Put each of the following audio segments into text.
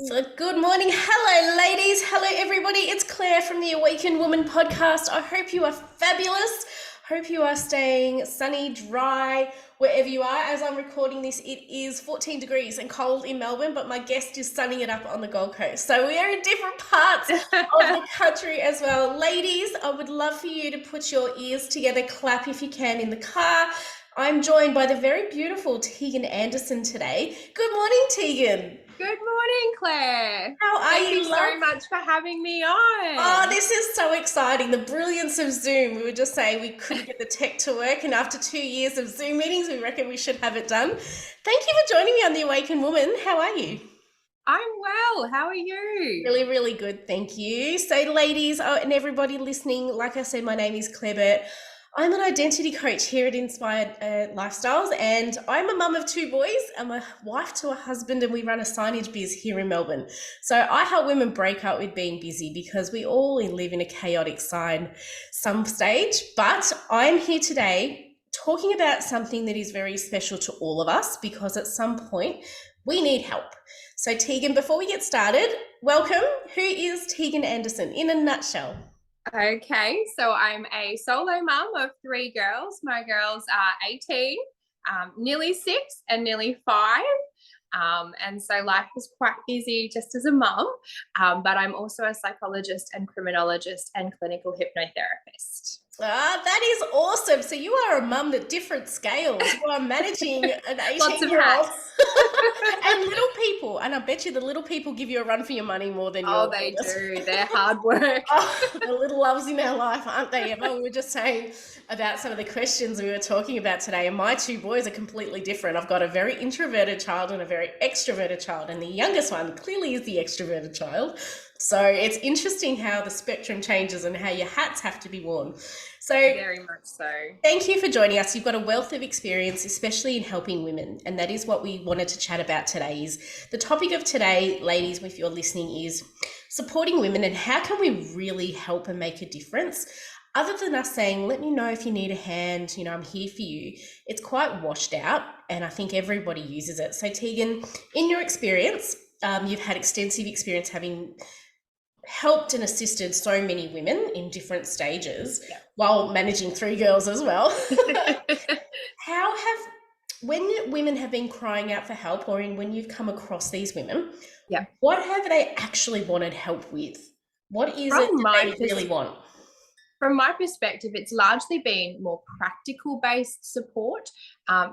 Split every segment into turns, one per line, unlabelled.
Good morning. Hello, ladies. Hello, everybody. It's Claire from the Awakened Woman podcast. I hope you are fabulous. Hope you are staying sunny, dry, wherever you are. As I'm recording this, it is 14 degrees and cold in Melbourne, but my guest is sunning it up on the Gold Coast. So we are in different parts of the country as well. Ladies, I would love for you to put your ears together, clap if you can in the car. I'm joined by the very beautiful Tegan Anderson today. Good morning, Tegan.
Good morning, Claire.
How are
Thank you
you, love?
so much for having me
Oh,
on.
this is so exciting. The brilliance of Zoom. We were just saying we couldn't get the tech to work, and after 2 years of Zoom meetings, we reckon we should have it done. Thank you for joining me on The Awakened Woman. How are you?
I'm well. How are you?
Really, really good. Thank you. So, ladies, and everybody listening, like I said, my name is Claire Burt. I'm an identity coach here at Inspired Lifestyles, and I'm a mum of two boys. I'm a wife to a husband, and we run a signage biz here in Melbourne. So I help women break up with being busy because we all live in a chaotic some stage. But I'm here today talking about something that is very special to all of us because at some point we need help. So Tegan, before we get started, welcome. Who is Tegan Anderson in a nutshell?
Okay, so I'm a solo mum of three girls. My girls are 18, nearly 6, and nearly 5. And so life is quite busy just as a mum, but I'm also a psychologist and criminologist and clinical hypnotherapist.
Ah, that is awesome. So you are a mum at different scales. You are managing an
Lots of
18-year-old
hats.
and little people. And I bet you the little people give you a run for your money more than
Oh,
your
they
daughters.
do. They're hard work.
Oh, the little loves in our life, aren't they, Emma? We were just saying about some of the questions we were talking about today, and my two boys are completely different. I've got a very introverted child and a very extroverted child, and the youngest one clearly is the extroverted child. So it's interesting how the spectrum changes and how your hats have to be worn. So
Very much so.
thank you for joining us. You've got a wealth of experience, especially in helping women, and that is what we wanted to chat about today. Is the topic of today, ladies, if you're listening, is supporting women and how can we really help and make a difference? Other than us saying, let me know if you need a hand, I'm here for you. It's quite washed out, and I think everybody uses it. So Tegan, in your experience, you've had extensive experience having helped and assisted so many women in different stages while managing 3 girls as well. When women have been crying out for help, or when you've come across these women, what have they actually wanted help with? What is it that they really want?
From my perspective, it's largely been more practical based support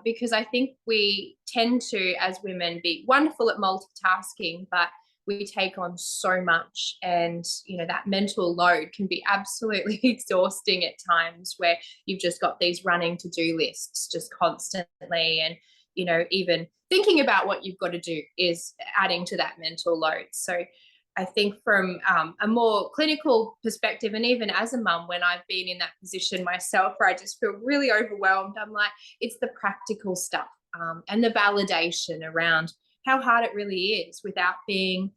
because I think we tend to, as women, be wonderful at multitasking, but we take on so much, and that mental load can be absolutely exhausting at times, where you've just got these running to-do lists just constantly, and even thinking about what you've got to do is adding to that mental load. So I think from a more clinical perspective, and even as a mum, when I've been in that position myself where I just feel really overwhelmed, I'm like, it's the practical stuff and the validation around how hard it really is without being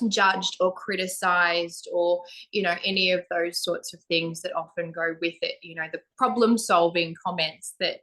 judged or criticized or any of those sorts of things that often go with it, the problem solving comments that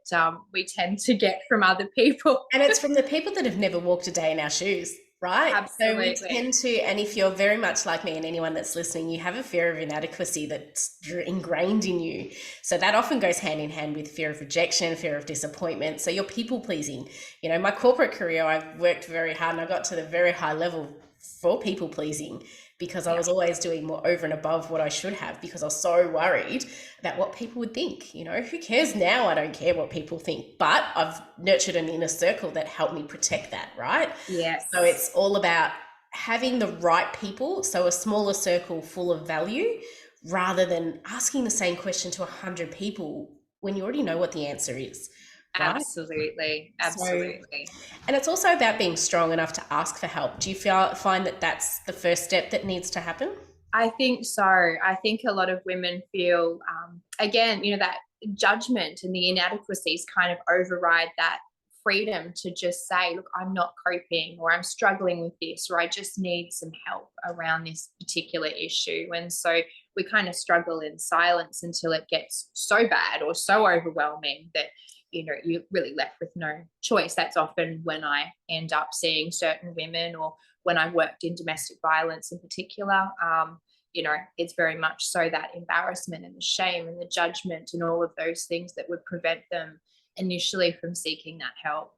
we tend to get from other people.
And it's from the people that have never walked a day in our shoes, right?
Absolutely.
So we tend to, and if you're very much like me and anyone that's listening, you have a fear of inadequacy that's ingrained in you. So that often goes hand in hand with fear of rejection, fear of disappointment. So you're people pleasing. My corporate career, I've worked very hard and I got to the very high level for people pleasing because I was always doing more over and above what I should have because I was so worried about what people would think. Who cares now? I don't care what people think, but I've nurtured an inner circle that helped me protect that, right?
Yes.
So it's all about having the right people, so a smaller circle full of value, rather than asking the same question to 100 people when you already know what the answer is. Right?
Absolutely.
And it's also about being strong enough to ask for help. Do you find that that's the first step that needs to happen?
I think so. I think a lot of women feel, again, that judgment and the inadequacies kind of override that freedom to just say, look, I'm not coping, or I'm struggling with this, or I just need some help around this particular issue. And so we kind of struggle in silence until it gets so bad or so overwhelming that you're really left with no choice. That's often when I end up seeing certain women, or when I've worked in domestic violence in particular. It's very much so that embarrassment and the shame and the judgment and all of those things that would prevent them initially from seeking that help.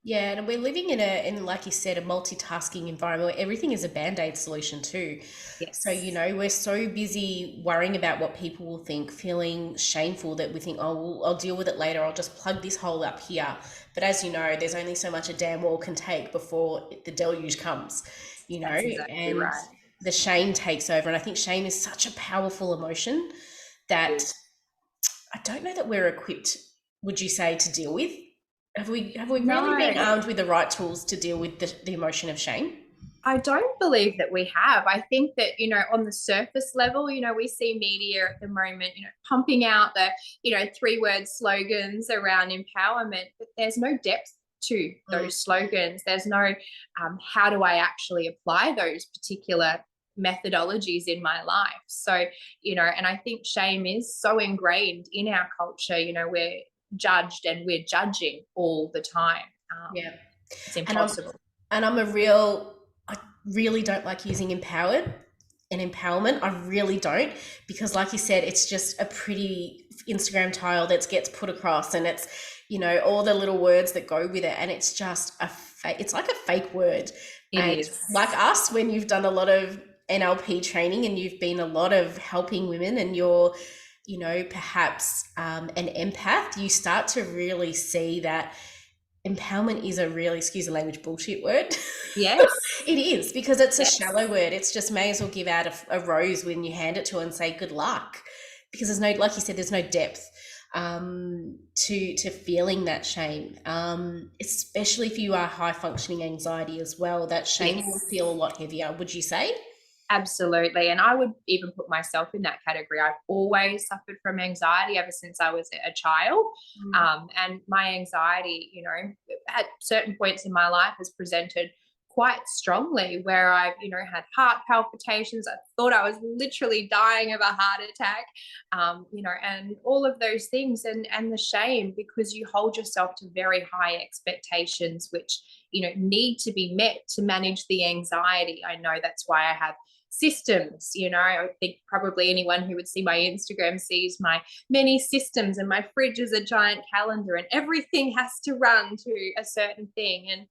Yeah, and we're living in like you said, a multitasking environment where everything is a band-aid solution too. So,
Yes.
we're so busy worrying about what people will think, feeling shameful that we think, oh, well, I'll deal with it later. I'll just plug this hole up here. But as you know, there's only so much a damn wall can take before the deluge comes,
That's exactly
and
right.
the shame takes over. And I think shame is such a powerful emotion that I don't know that we're equipped, would you say, to deal with? Have we really been
No,
armed with the right tools to deal with the emotion of shame?
I don't believe that we have. I think that, on the surface level, we see media at the moment, pumping out the, 3-word slogans around empowerment, but there's no depth to
Mm.
those slogans. There's no, how do I actually apply those particular methodologies in my life? So, and I think shame is so ingrained in our culture. We're judged and we're judging all the time.
Yeah.
It's
And I'm
impossible.
and I really don't like using empowered and empowerment. I really don't, because like you said, it's just a pretty Instagram tile that gets put across, and it's, all the little words that go with it, and it's just it's like a fake word.
It
And
is.
like us, when you've done a lot of NLP training and you've been a lot of helping women, and you're, perhaps an empath, you start to really see that empowerment is a really, excuse the language, bullshit word.
Yes.
It is, because it's a
Yes.
shallow word. It's just, may as well give out a rose when you hand it to her and say good luck, because there's no, like you said, there's no depth to feeling that shame, especially if you are high functioning anxiety as well. That shame
Yes.
will feel a lot heavier, would you say?
Absolutely. And I would even put myself in that category. I've always suffered from anxiety ever since I was a child. And my anxiety, at certain points in my life has presented quite strongly, where I've, had heart palpitations. I thought I was literally dying of a heart attack, and all of those things, and the shame, because you hold yourself to very high expectations, which, need to be met to manage the anxiety. I know that's why I have systems. I think probably anyone who would see my Instagram sees my many systems, and my fridge is a giant calendar, and everything has to run to a certain thing. And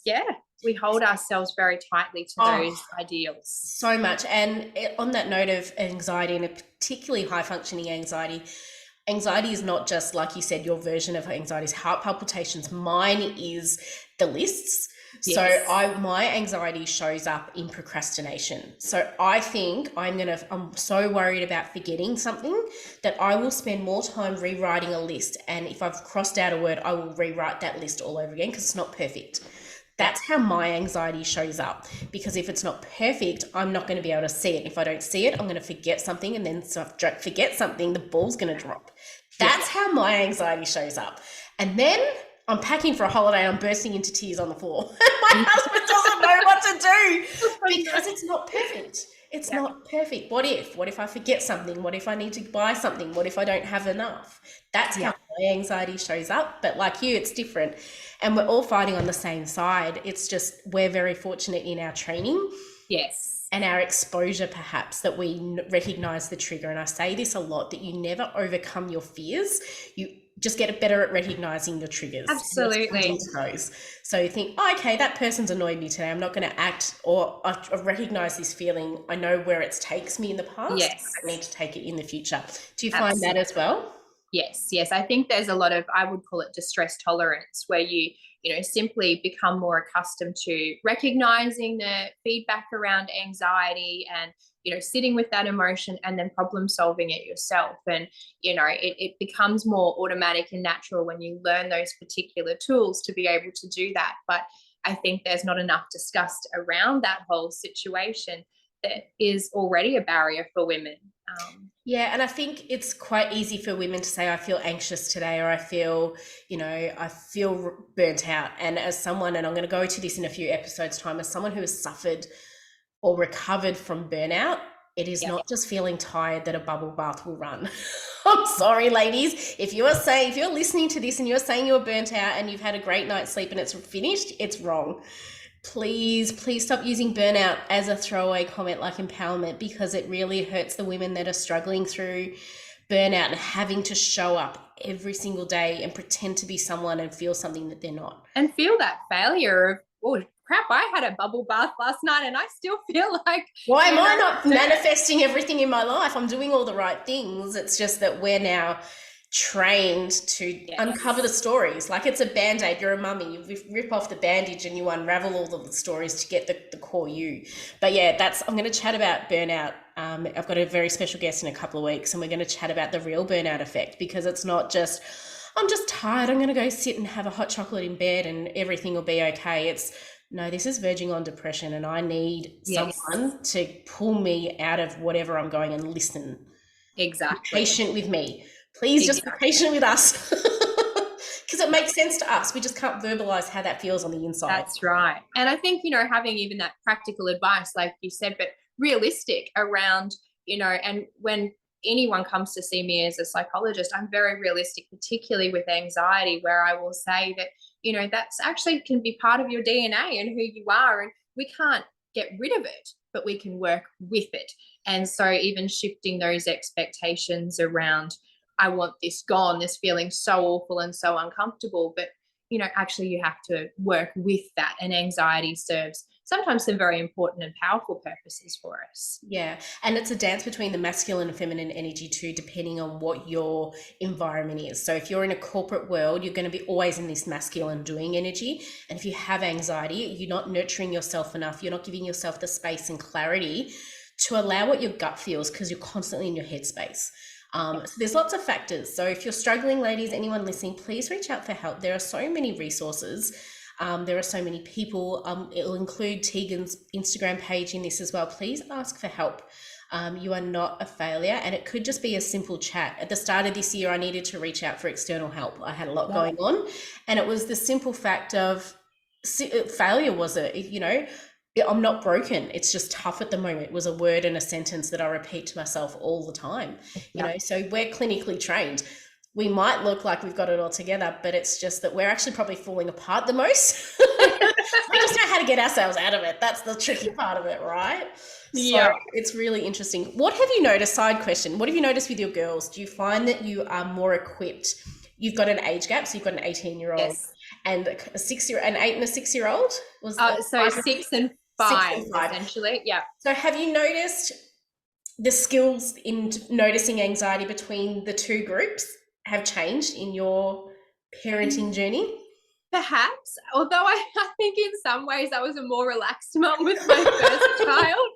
yeah, we hold ourselves very tightly to those ideals.
So much. And on that note of anxiety, and a particularly high functioning anxiety, anxiety is not just, like you said, your version of anxiety is heart palpitations. Mine is the lists.
Yes.
So my anxiety shows up in procrastination. So I think I'm so worried about forgetting something that I will spend more time rewriting a list. And if I've crossed out a word, I will rewrite that list all over again, because it's not perfect. That's how my anxiety shows up, because if it's not perfect, I'm not going to be able to see it. If I don't see it, I'm going to forget something, and then so if I forget something, the ball's going to drop. That's how my anxiety shows up. And then I'm packing for a holiday and I'm bursting into tears on the floor. My husband doesn't know what to do, because it's not perfect. It's not perfect. What if I forget something? What if I need to buy something? What if I don't have enough? That's how my anxiety shows up. But like you, it's different. And we're all fighting on the same side. It's just, we're very fortunate in our training.
Yes.
And our exposure, perhaps, that we recognize the trigger. And I say this a lot, that you never overcome your fears. You just get better at recognizing your triggers.
Absolutely.
So you think, oh, okay, that person's annoyed me today. I'm not going to act, or I recognize this feeling. I know where it takes me in the past.
Yes.
I need to take it in the future. Do you find that as well?
Yes. I think there's a lot of, I would call it distress tolerance, where you simply become more accustomed to recognizing the feedback around anxiety, and, sitting with that emotion, and then problem solving it yourself. And, it becomes more automatic and natural when you learn those particular tools to be able to do that. But I think there's not enough discussed around that whole situation that is already a barrier for women.
Yeah, and I think it's quite easy for women to say, I feel anxious today, or I feel burnt out. And as someone, and I'm going to go to this in a few episodes' time, as someone who has suffered or recovered from burnout, It is
Yeah.
not just feeling tired that a bubble bath will run. I'm sorry, ladies. If you're listening to this and you're saying you're burnt out and you've had a great night's sleep and it's finished, it's wrong. Please stop using burnout as a throwaway comment like empowerment, because it really hurts the women that are struggling through burnout and having to show up every single day and pretend to be someone and feel something that they're not.
And feel that failure of, oh crap, I had a bubble bath last night and I still feel like,
why am I not manifesting everything in my life? I'm doing all the right things. It's just that we're now trained to uncover the stories. Like it's a band-aid. You're a mummy. You rip off the bandage and you unravel all of the stories to get the core you. But yeah, I'm going to chat about burnout. I've got a very special guest in a couple of weeks, and we're going to chat about the real burnout effect, because it's not just, I'm just tired, I'm going to go sit and have a hot chocolate in bed and everything will be okay. It's, no, this is verging on depression, and I need someone to pull me out of whatever I'm going and listen.
Exactly.
Be patient with me. Please just be patient with us, because it makes sense to us. We just can't verbalize how that feels on the inside.
That's right. And I think, having even that practical advice, like you said, but realistic around, and when anyone comes to see me as a psychologist, I'm very realistic, particularly with anxiety, where I will say that, that's actually can be part of your DNA and who you are. And we can't get rid of it, but we can work with it. And so even shifting those expectations around, I want this gone, this feeling so awful and so uncomfortable, but actually you have to work with that. And anxiety serves sometimes some very important and powerful purposes for us.
Yeah. And it's a dance between the masculine and feminine energy too, depending on what your environment is. So if you're in a corporate world, you're going to be always in this masculine doing energy. And if you have anxiety, you're not nurturing yourself enough. You're not giving yourself the space and clarity to allow what your gut feels, because you're constantly in your headspace. So there's lots of factors. So if you're struggling, ladies, anyone listening, please reach out for help. There are so many resources. There are so many people. It'll include Tegan's Instagram page in this as well. Please ask for help. You are not a failure, and it could just be a simple chat. At the start of this year, I needed to reach out for external help. I had a lot going on, and it was the simple fact of failure was I'm not broken. It's just tough at the moment. It was a word and a sentence that I repeat to myself all the time. So we're clinically trained. We might look like we've got it all together, but it's just that we're actually probably falling apart the most. We just know how to get ourselves out of it. That's the tricky part of it, right?
Yeah.
So it's really interesting. What have you noticed, side question, what have you noticed with your girls? Do you find that you are more equipped? You've got an age gap, so you've got an 18-year-old and an 8 and a 6-year-old?
So 6 and 5, essentially. Yeah.
So have you noticed the skills in noticing anxiety between the two groups have changed in your parenting journey?
Perhaps, although I think in some ways I was a more relaxed mum with my first child.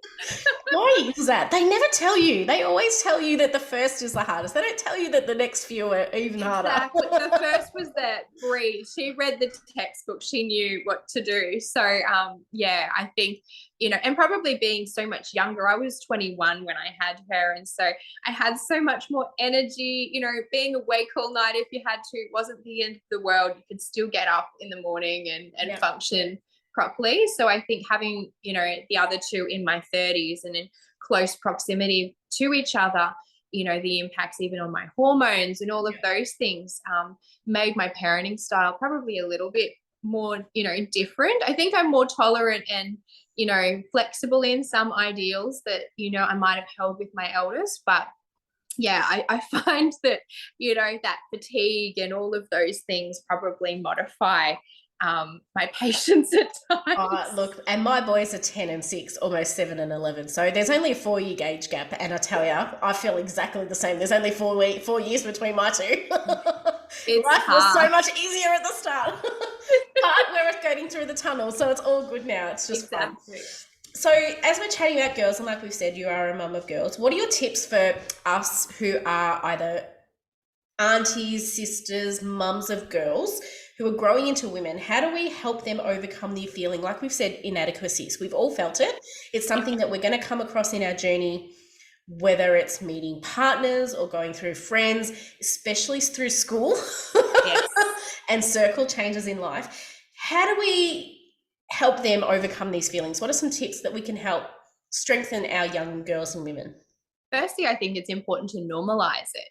Why is that? They never tell you. They always tell you that the first is the hardest. They don't tell you that the next few are even harder.
Exactly. The first was the breed. She read the textbook. She knew what to do. So, I think, and probably being so much younger, I was 21 when I had her. And so I had so much more energy, being awake all night if you had to wasn't the end of the world. You could still get up in the morning and function properly. So I think having, the other two in my 30s and in close proximity to each other, the impacts even on my hormones and all of those things made my parenting style probably a little bit more, different. I think I'm more tolerant and, flexible in some ideals that, I might have held with my eldest, but I find that, that fatigue and all of those things probably modify my patience at times.
Look, and my boys are 10 and 6, almost 7 and 11. So there's only a 4-year age gap. And I tell you, I feel exactly the same. There's only 4 years between my two. Life was so much easier at the start. But we're getting through the tunnel. So it's all good now. It's just fun. So as we're chatting about girls, and like we've said, you are a mum of girls, what are your tips for us who are either aunties, sisters, mums of girls who are growing into women? How do we help them overcome the feeling, like we've said, inadequacies? We've all felt it. It's something that we're going to come across in our journey, whether it's meeting partners or going through friends, especially through school and circle changes in life. How do we help them overcome these feelings? What are some tips that we can help strengthen our young girls and women?
Firstly, I think it's important to normalize it.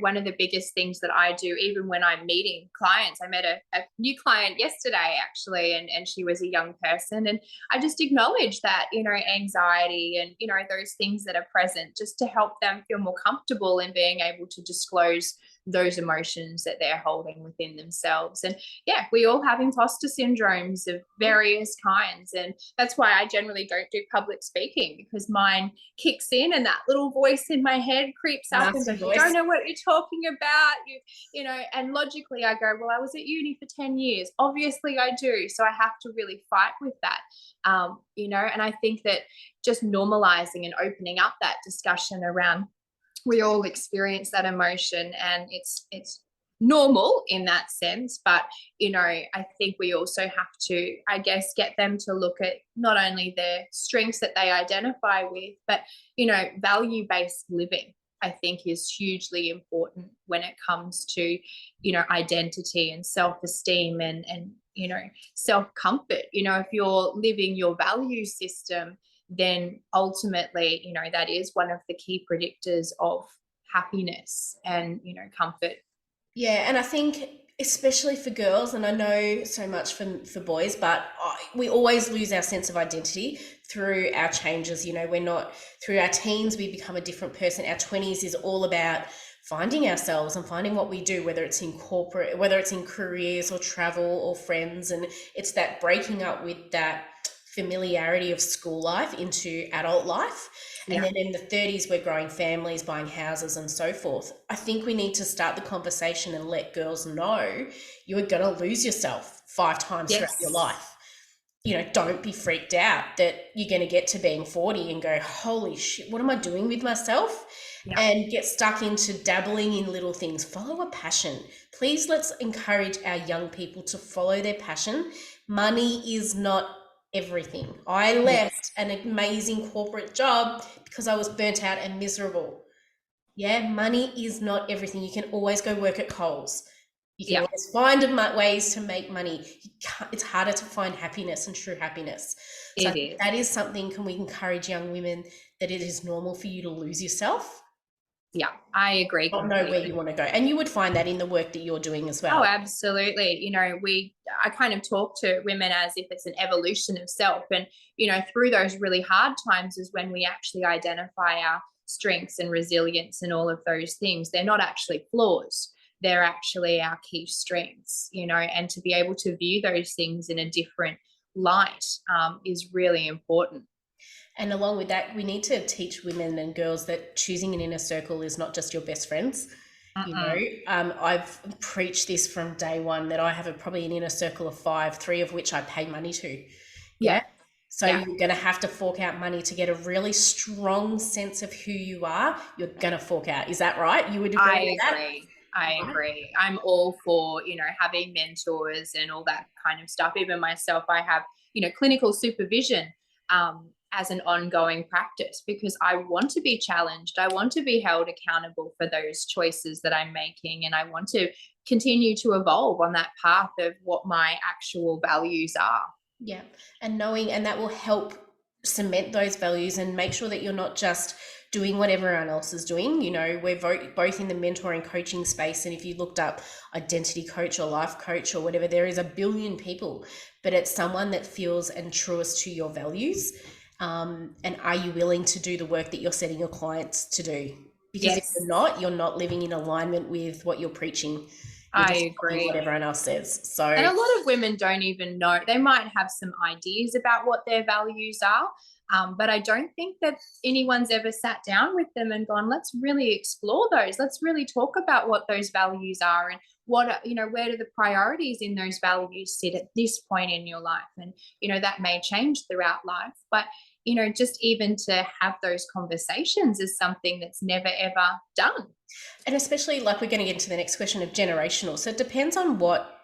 One of the biggest things that I do, even when I'm meeting clients, I met a new client yesterday, actually, and she was a young person. And I just acknowledge that, anxiety and, those things that are present, just to help them feel more comfortable in being able to disclose those emotions that they're holding within themselves. And yeah, we all have imposter syndromes of various kinds. And that's why I generally don't do public speaking, because mine kicks in and that little voice in my head creeps up and goes, you don't know what you're talking about. And logically I go, well, I was at uni for 10 years. Obviously I do. So I have to really fight with that. And I think that just normalizing and opening up that discussion around, we all experience that emotion, and it's normal in that sense. But I think we also have to, I guess, get them to look at not only their strengths that they identify with, but value-based living, I think, is hugely important when it comes to identity and self-esteem and self-comfort. If you're living your value system, then ultimately, that is one of the key predictors of happiness and, comfort.
Yeah, and I think especially for girls, and I know so much for boys, but we always lose our sense of identity through our changes. We're not, through our teens, we become a different person. Our 20s is all about finding ourselves and finding what we do, whether it's in corporate, whether it's in careers or travel or friends. And it's that breaking up with that familiarity of school life into adult life. And then in the 30s, we're growing families, buying houses and so forth. I think we need to start the conversation and let girls know you are going to lose yourself 5 times throughout your life. Don't be freaked out that you're going to get to being 40 and go, holy shit, what am I doing with myself? And get stuck into dabbling in little things. Follow a passion. Please, let's encourage our young people to follow their passion. Money is not everything. I left an amazing corporate job because I was burnt out and miserable. Yeah, money is not everything. You can always go work at Coles. You can always find ways to make money. It's harder to find happiness and true happiness. So that is something, can we encourage young women that it is normal for you to lose yourself?
Yeah, I agree.
Not know where you want to go. And you would find that in the work that you're doing as well.
Oh, absolutely. I kind of talk to women as if it's an evolution of self. And, through those really hard times is when we actually identify our strengths and resilience and all of those things. They're not actually flaws. They're actually our key strengths, and to be able to view those things in a different light is really important.
And along with that, we need to teach women and girls that choosing an inner circle is not just your best friends. I've preached this from day one, that I have probably an inner circle of 5, 3 of which I pay money to. So you're going to have to fork out money to get a really strong sense of who you are. You're going to fork out. Is that right? You would agree with that?
I agree. I'm all for, having mentors and all that kind of stuff. Even myself, I have, clinical supervision as an ongoing practice, because I want to be challenged. I want to be held accountable for those choices that I'm making. And I want to continue to evolve on that path of what my actual values are.
Yeah. And that will help cement those values and make sure that you're not just doing what everyone else is doing. We're both in the mentoring coaching space. And if you looked up identity coach or life coach or whatever, there is a billion people, but it's someone that feels and truest to your values. And are you willing to do the work that you're setting your clients to do? Because if you're not living in alignment with what you're preaching.
I agree.
What everyone else says. So,
and a lot of women don't even know. They might have some ideas about what their values are, but I don't think that anyone's ever sat down with them and gone, let's really explore those. Let's really talk about what those values are and what, where do the priorities in those values sit at this point in your life? And, that may change throughout life, but, just even to have those conversations is something that's never, ever done.
And especially, like, we're going to get into the next question of generational. So it depends on what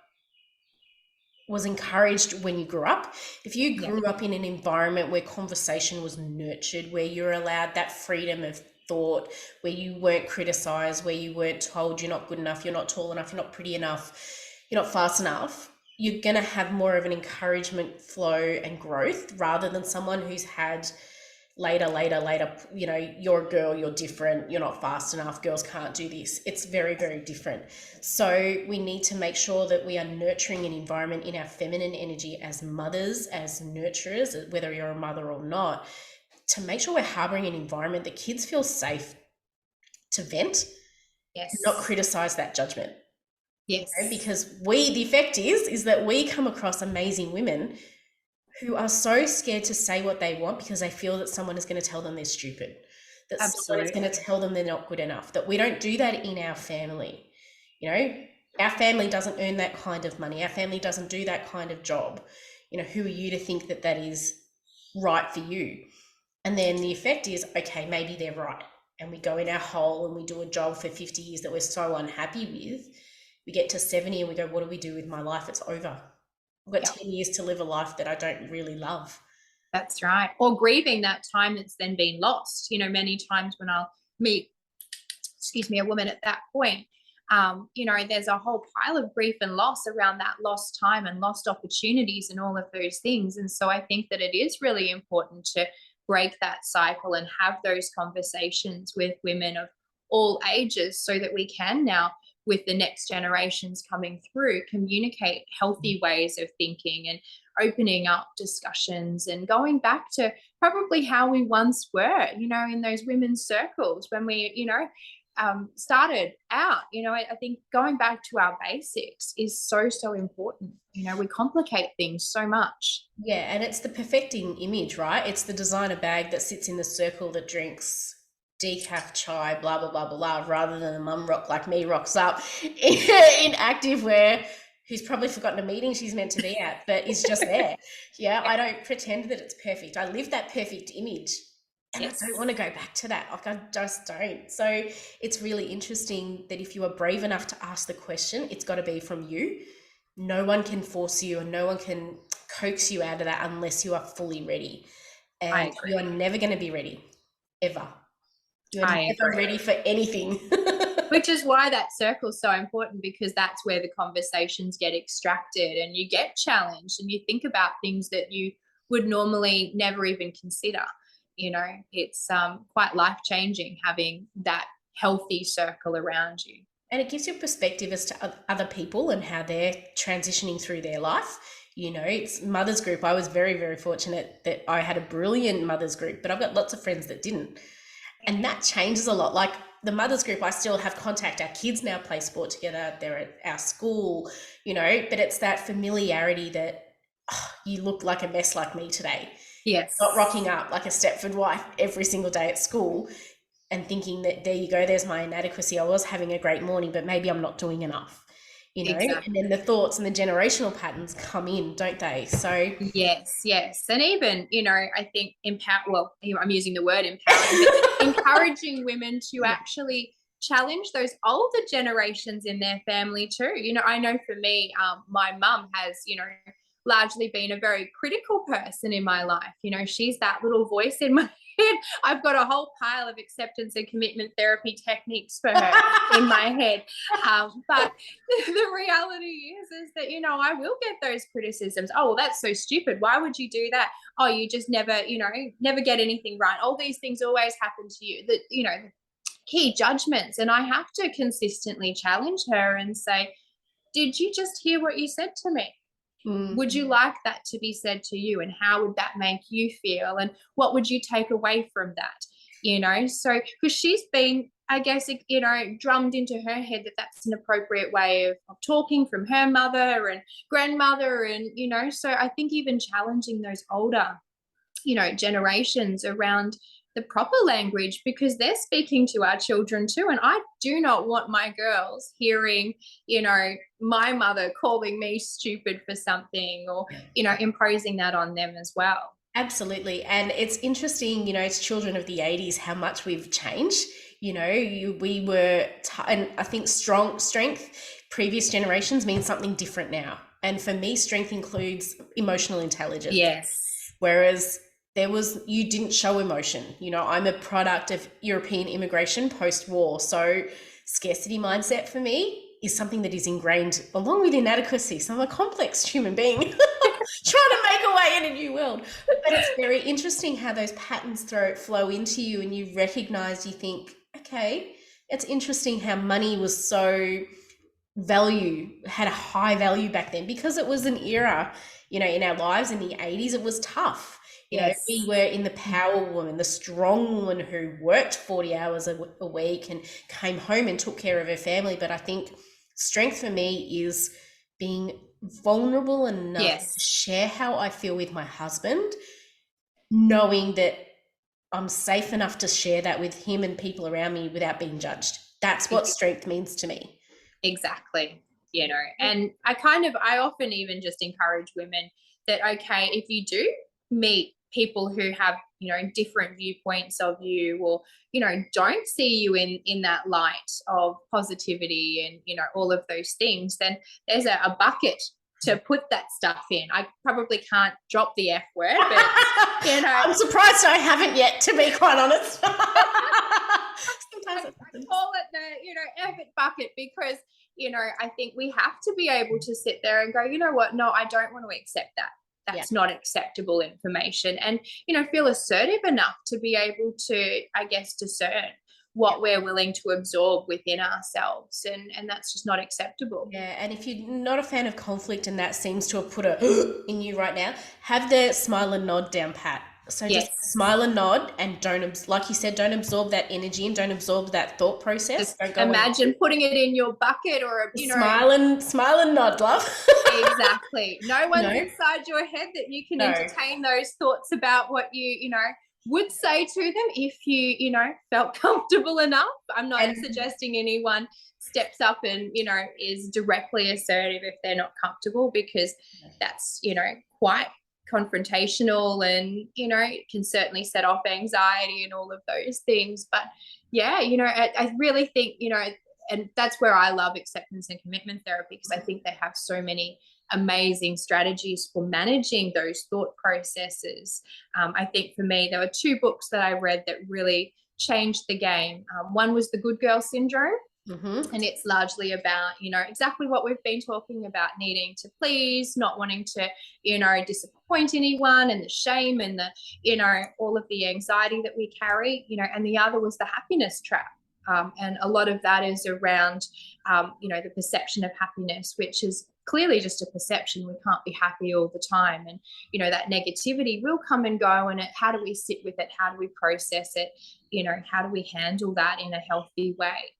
was encouraged when you grew up. If you grew up in an environment where conversation was nurtured, where you're allowed that freedom of thought, where you weren't criticized, where you weren't told you're not good enough, you're not tall enough, you're not pretty enough, you're not fast enough, you're going to have more of an encouragement flow and growth, rather than someone who's had later, you know, you're a girl, you're different, you're not fast enough, girls can't do this. It's very, very different. So we need to make sure that we are nurturing an environment in our feminine energy as mothers, as nurturers, whether you're a mother or not, to make sure we're harboring an environment that kids feel safe to vent,
Yes.
not criticize that judgment.
Yes.
You know, because the effect is that we come across amazing women who are so scared to say what they want because they feel that someone is going to tell them they're stupid, that someone is going to tell them they're not good enough, that we don't do that in our family. You know, our family doesn't earn that kind of money. Our family doesn't do that kind of job. You know, who are you to think that that is right for you? And then the effect is, okay, maybe they're right. And we go in our hole and we do a job for 50 years that we're so unhappy with. We get to 70 and we go, what do we do with my life? It's over. I've got 10 years to live a life that I don't really love.
That's right. Or grieving that time that's then been lost. You know, many times when I'll meet, a woman at that point, you know, there's a whole pile of grief and loss around that lost time and lost opportunities and all of those things. And so I think that it is really important to break that cycle and have those conversations with women of all ages so that we can now, with the next generations coming through, communicate healthy ways of thinking and opening up discussions and going back to probably how we once were, you know, in those women's circles when we, you know, started out. You know, I think going back to our basics is so important. You know, we complicate things so much.
Yeah, and it's the perfecting image, right? It's the designer bag that sits in the circle that drinks decaf chai, blah, blah, blah, blah, rather than a mum rock like me rocks up in activewear, who's probably forgotten a meeting she's meant to be at, but is just there. Yeah, I don't pretend that it's perfect. I live that perfect image. And I don't want to go back to that. Like, I just don't. So it's really interesting that if you are brave enough to ask the question, it's got to be from you. No one can force you and no one can coax you out of that unless you are fully ready. And you are never going to be ready, ever. You're never ready for anything.
Which is why that circle's so important, because that's where the conversations get extracted and you get challenged and you think about things that you would normally never even consider. You know, it's quite life-changing having that healthy circle around you.
And it gives you perspective as to other people and how they're transitioning through their life. You know, it's mother's group. I was very, very fortunate that I had a brilliant mother's group, but I've got lots of friends that didn't. And that changes a lot. Like the mother's group, I still have contact. Our kids now play sport together. They're at our school, you know, but it's that familiarity that you look like a mess like me today.
Yes.
Not rocking up like a Stepford wife every single day at school and thinking that there you go, there's my inadequacy. I was having a great morning, but maybe I'm not doing enough, you know. Exactly. And then the thoughts and the generational patterns come in, don't they? So
yes. And even, you know, I think I'm using the word empowering, but encouraging women to actually challenge those older generations in their family too. You know, I know for me, my mum has, you know, largely been a very critical person in my life. You know, she's that little voice in my head. I've got a whole pile of acceptance and commitment therapy techniques for her in my head. But the reality is that, you know, I will get those criticisms. Oh, well, that's so stupid. Why would you do that? Oh, you just never, you know, never get anything right. All these things always happen to you. That, you know, key judgments. And I have to consistently challenge her and say, did you just hear what you said to me? Would you like that to be said to you? And how would that make you feel? And what would you take away from that? You know, so because she's been, I guess, you know, drummed into her head that that's an appropriate way of talking from her mother and grandmother. And, you know, so I think even challenging those older, you know, generations around the proper language, because they're speaking to our children too. And I do not want my girls hearing, you know, my mother calling me stupid for something or, you know, imposing that on them as well.
Absolutely. And it's interesting, you know, as children of the 80s, how much we've changed. You know, we were, and I think strength, previous generations means something different now. And for me, strength includes emotional intelligence.
Yes.
Whereas you didn't show emotion. You know, I'm a product of European immigration post-war. So scarcity mindset for me is something that is ingrained along with inadequacy. So I'm a complex human being. trying to make a way in a new world. But it's very interesting how those patterns flow into you, and you recognize, you think, okay, it's interesting how money was so had a high value back then, because it was an era, in our lives in the 80s, it was tough.
Yes.
We were in the power woman, the strong woman who worked 40 hours a week and came home and took care of her family. But I think strength for me is being vulnerable enough
Yes.
to share how I feel with my husband, knowing that I'm safe enough to share that with him and people around me without being judged. That's what strength means to me.
Exactly. And I often even just encourage women that, okay, if you do meet people who have, different viewpoints of you, or, don't see you in that light of positivity and, all of those things, then there's a bucket to put that stuff in. I probably can't drop the F word, but,
I'm surprised I haven't yet, to be quite honest.
Sometimes I call it the, effort bucket, because, I think we have to be able to sit there and go, you know what? No, I don't want to accept that. That's not acceptable information. And, feel assertive enough to be able to, I guess, discern what we're willing to absorb within ourselves. And that's just not acceptable.
Yeah. And if you're not a fan of conflict, and that seems to have put a in you right now, have the smile and nod down pat. So just smile and nod, and like you said, don't absorb that energy and don't absorb that thought process.
Just imagine putting it in your bucket, or
smile and nod, love.
Exactly. No one's inside your head that you can entertain those thoughts about what you would say to them if you felt comfortable enough. I'm not suggesting anyone steps up and is directly assertive if they're not comfortable, because that's quite confrontational, and it can certainly set off anxiety and all of those things. But I really think and that's where I love acceptance and commitment therapy, because I think they have so many amazing strategies for managing those thought processes. I think for me, there were 2 books that I read that really changed the game. One was The Good Girl Syndrome.
Mm-hmm.
And it's largely about, exactly what we've been talking about, needing to please, not wanting to, disappoint anyone, and the shame and the, all of the anxiety that we carry, and the other was The Happiness Trap. And a lot of that is around, the perception of happiness, which is clearly just a perception. We can't be happy all the time. And, that negativity will come and go. And how do we sit with it? How do we process it? How do we handle that in a healthy way?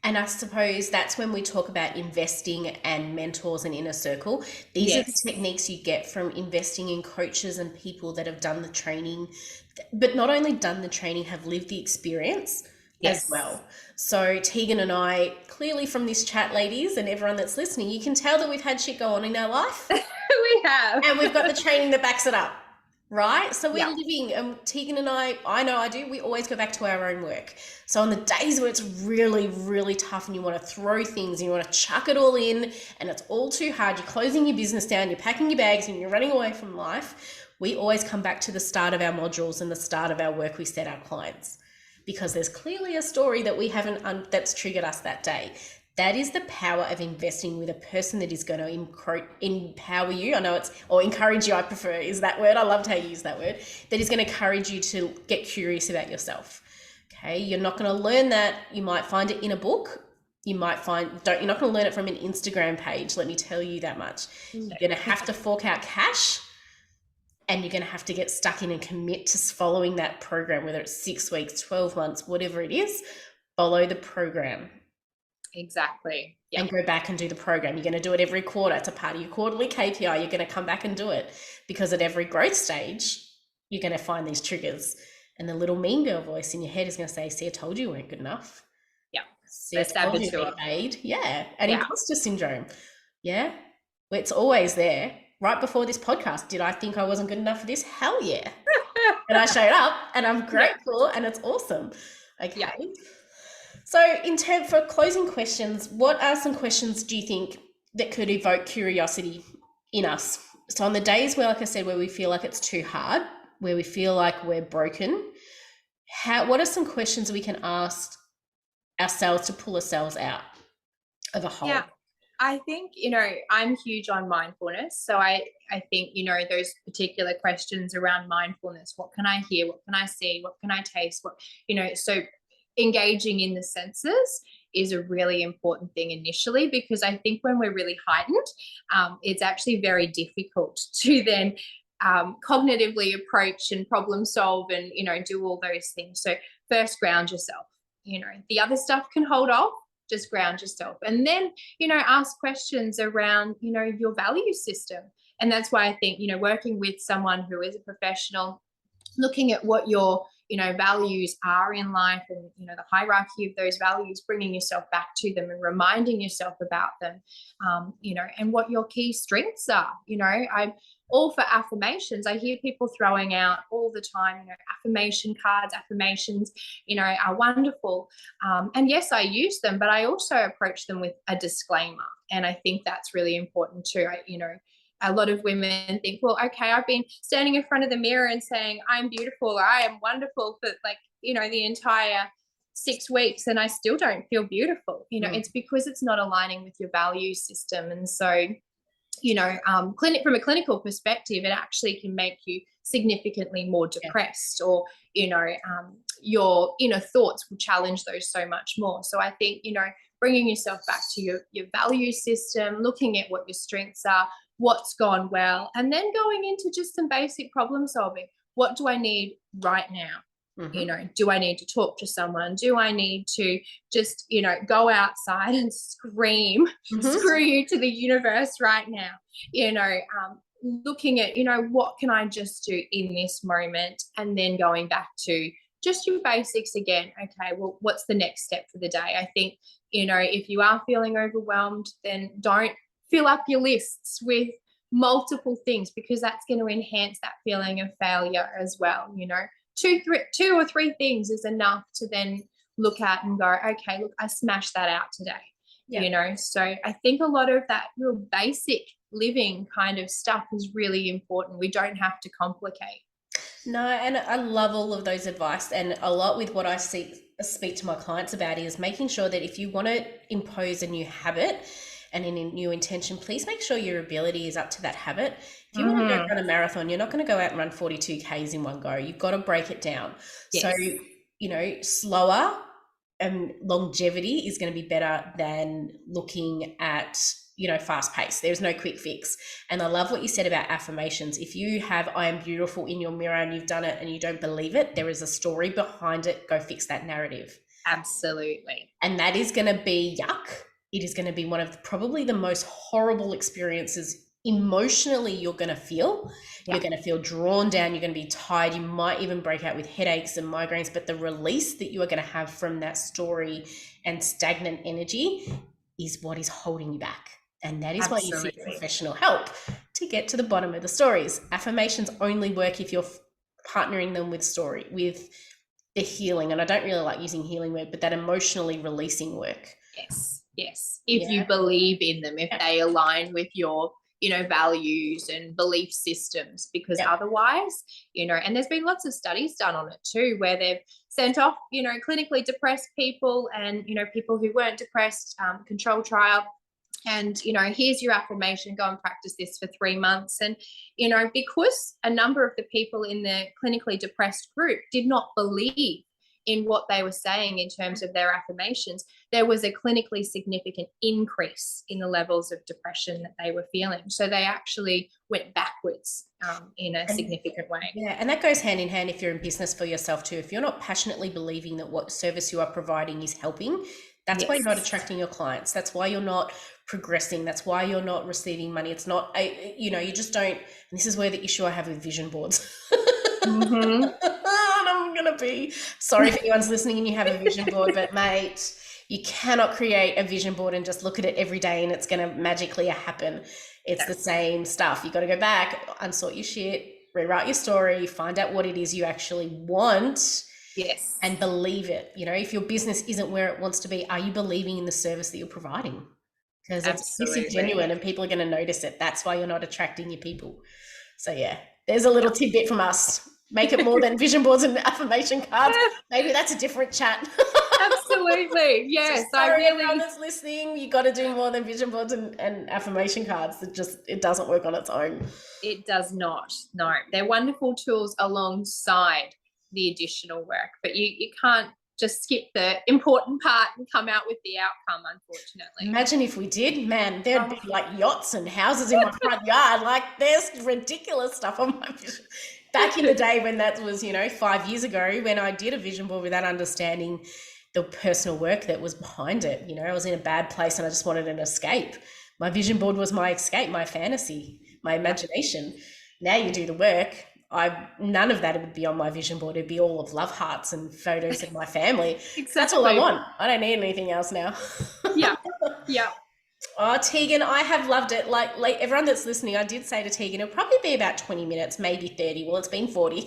And I suppose that's when we talk about investing and mentors and inner circle. These are the techniques you get from investing in coaches and people that have done the training, but not only done the training, have lived the experience as well. So Tegan and I, clearly from this chat, ladies, and everyone that's listening, you can tell that we've had shit go on in our life.
We have.
And we've got the training that backs it up. Right? So we're living, Tegan and I know I do, we always go back to our own work. So on the days where it's really, really tough and you want to throw things and you want to chuck it all in and it's all too hard, you're closing your business down, you're packing your bags and you're running away from life, we always come back to the start of our modules and the start of our work we set our clients, because there's clearly a story that we haven't, that's triggered us that day. That is the power of investing with a person that is going to empower you. I know or encourage you, I prefer, is that word. I loved how you use that word. That is going to encourage you to get curious about yourself. Okay. You're not going to learn that. You might find it in a book. You're not going to learn it from an Instagram page. Let me tell you that much. You're going to have to fork out cash, and you're going to have to get stuck in and commit to following that program, whether it's 6 weeks, 12 months, whatever it is, follow the program.
Exactly.
And go back and do the program. You're going to do it every quarter. It's a part of your quarterly KPI. You're going to come back and do it, because at every growth stage, you're going to find these triggers. And the little mean girl voice in your head is going to say, see, I told you weren't good enough.
Yeah.
See, I told you to be paid. Yeah. And imposter syndrome. Yeah. It's always there. Right before this podcast, did I think I wasn't good enough for this? Hell yeah. And I showed up, and I'm grateful, and it's awesome. Okay. Yeah. So for closing questions, what are some questions do you think that could evoke curiosity in us? So on the days where, like I said, where we feel like it's too hard, where we feel like we're broken, what are some questions we can ask ourselves to pull ourselves out of a hole?
Yeah, I think, I'm huge on mindfulness. So I think, those particular questions around mindfulness, what can I hear? What can I see? What can I taste? So engaging in the senses is a really important thing initially, because I think when we're really heightened, it's actually very difficult to then cognitively approach and problem solve and, do all those things. So first, ground yourself. The other stuff can hold off. Just ground yourself, and then ask questions around your value system. And that's why I think working with someone who is a professional, looking at what your values are in life, and the hierarchy of those values, bringing yourself back to them and reminding yourself about them, and what your key strengths are. I'm all for affirmations. I hear people throwing out all the time, affirmation cards. Affirmations are wonderful, and yes, I use them, but I also approach them with a disclaimer, and I think that's really important too. A lot of women think, well, okay, I've been standing in front of the mirror and saying I'm beautiful, I am wonderful for the entire 6 weeks, and I still don't feel beautiful. It's because it's not aligning with your value system. And so from a clinical perspective, it actually can make you significantly more depressed, or your inner thoughts will challenge those so much more. So I think bringing yourself back to your value system, looking at what your strengths are, what's gone well, and then going into just some basic problem solving. What do I need right now? Do I need to talk to someone? Do I need to just, go outside and scream, screw you to the universe right now? Looking at, what can I just do in this moment? And then going back to just your basics again. Okay, well, what's the next step for the day? I think, if you are feeling overwhelmed, then don't fill up your lists with multiple things, because that's going to enhance that feeling of failure as well. Two or three things is enough to then look at and go, okay, look, I smashed that out today. So I think a lot of that real basic living kind of stuff is really important. We don't have to complicate.
No, and I love all of those advice, and a lot with what I speak to my clients about is making sure that if you want to impose a new habit and a new intention, please make sure your ability is up to that habit. If you want to go run a marathon, you're not going to go out and run 42 Ks in one go. You've got to break it down. Yes. So, slower and longevity is going to be better than looking at, fast pace. There's no quick fix. And I love what you said about affirmations. If you have I am beautiful in your mirror and you've done it and you don't believe it, there is a story behind it. Go fix that narrative.
Absolutely.
And that is going to be yuck. It is going to be one of probably the most horrible experiences emotionally you're going to feel. You're going to feel drawn down. You're going to be tired. You might even break out with headaches and migraines, but the release that you are going to have from that story and stagnant energy is what is holding you back. And that is why you seek professional help to get to the bottom of the stories. Affirmations only work if you're partnering them with the healing. And I don't really like using healing work, but that emotionally releasing work.
Yes. If you believe in them, if they align with your, values and belief systems, because otherwise, and there's been lots of studies done on it too, where they've sent off, clinically depressed people and, people who weren't depressed, control trial. And, here's your affirmation, go and practice this for 3 months. And, because a number of the people in the clinically depressed group did not believe in what they were saying in terms of their affirmations, there was a clinically significant increase in the levels of depression that they were feeling. So they actually went backwards in a significant way.
Yeah, and that goes hand in hand if you're in business for yourself too. If you're not passionately believing that what service you are providing is helping, that's why you're not attracting your clients. That's why you're not progressing. That's why you're not receiving money. It's not, you just don't. And this is where the issue I have with vision boards. I'm going to be sorry if anyone's listening and you have a vision board, but mate, you cannot create a vision board and just look at it every day and it's going to magically happen. It's the same stuff. You got to go back, unsort your shit, rewrite your story, find out what it is you actually want.
Yes.
And believe it. If your business isn't where it wants to be, are you believing in the service that you're providing? Because it's genuine and people are going to notice it. That's why you're not attracting your people. So there's a little tidbit from us. Make it more than vision boards and affirmation cards. Maybe that's a different chat.
Absolutely. Yes.
So sorry, everyone that's listening, you got to do more than vision boards and affirmation cards. It doesn't work on its own.
It does not. No, they're wonderful tools alongside the additional work, but you can't just skip the important part and come out with the outcome, unfortunately.
Imagine if we did, man, there'd be like yachts and houses in my front yard. Like there's ridiculous stuff on my vision. Back in the day when that was, 5 years ago, when I did a vision board without understanding the personal work that was behind it. I was in a bad place and I just wanted an escape. My vision board was my escape, my fantasy, my imagination. Now you do the work. None of that would be on my vision board. It'd be all of love hearts and photos of my family.
Exactly.
That's all I want. I don't need anything else now.
Yeah.
Oh, Tegan, I have loved it. Like everyone that's listening, I did say to Tegan, it'll probably be about 20 minutes, maybe 30. Well, it's been 40.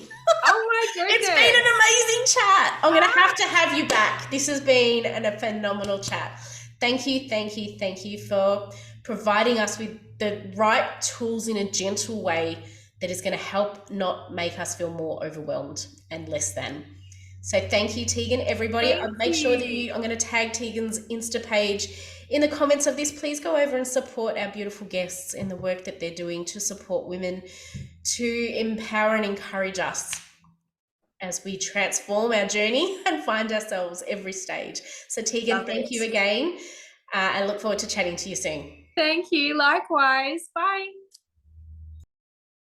Oh my goodness.
It's been an amazing chat. I'm going to have you back. This has been a phenomenal chat. Thank you for providing us with the right tools in a gentle way that is going to help not make us feel more overwhelmed and less than. So thank you, Tegan. Everybody, make sure that I'm going to tag Tegan's Insta page in the comments of this. Please go over and support our beautiful guests in the work that they're doing to support women, to empower and encourage us as we transform our journey and find ourselves every stage. So Tegan, thank you again. I look forward to chatting to you soon.
Thank you. Likewise. Bye.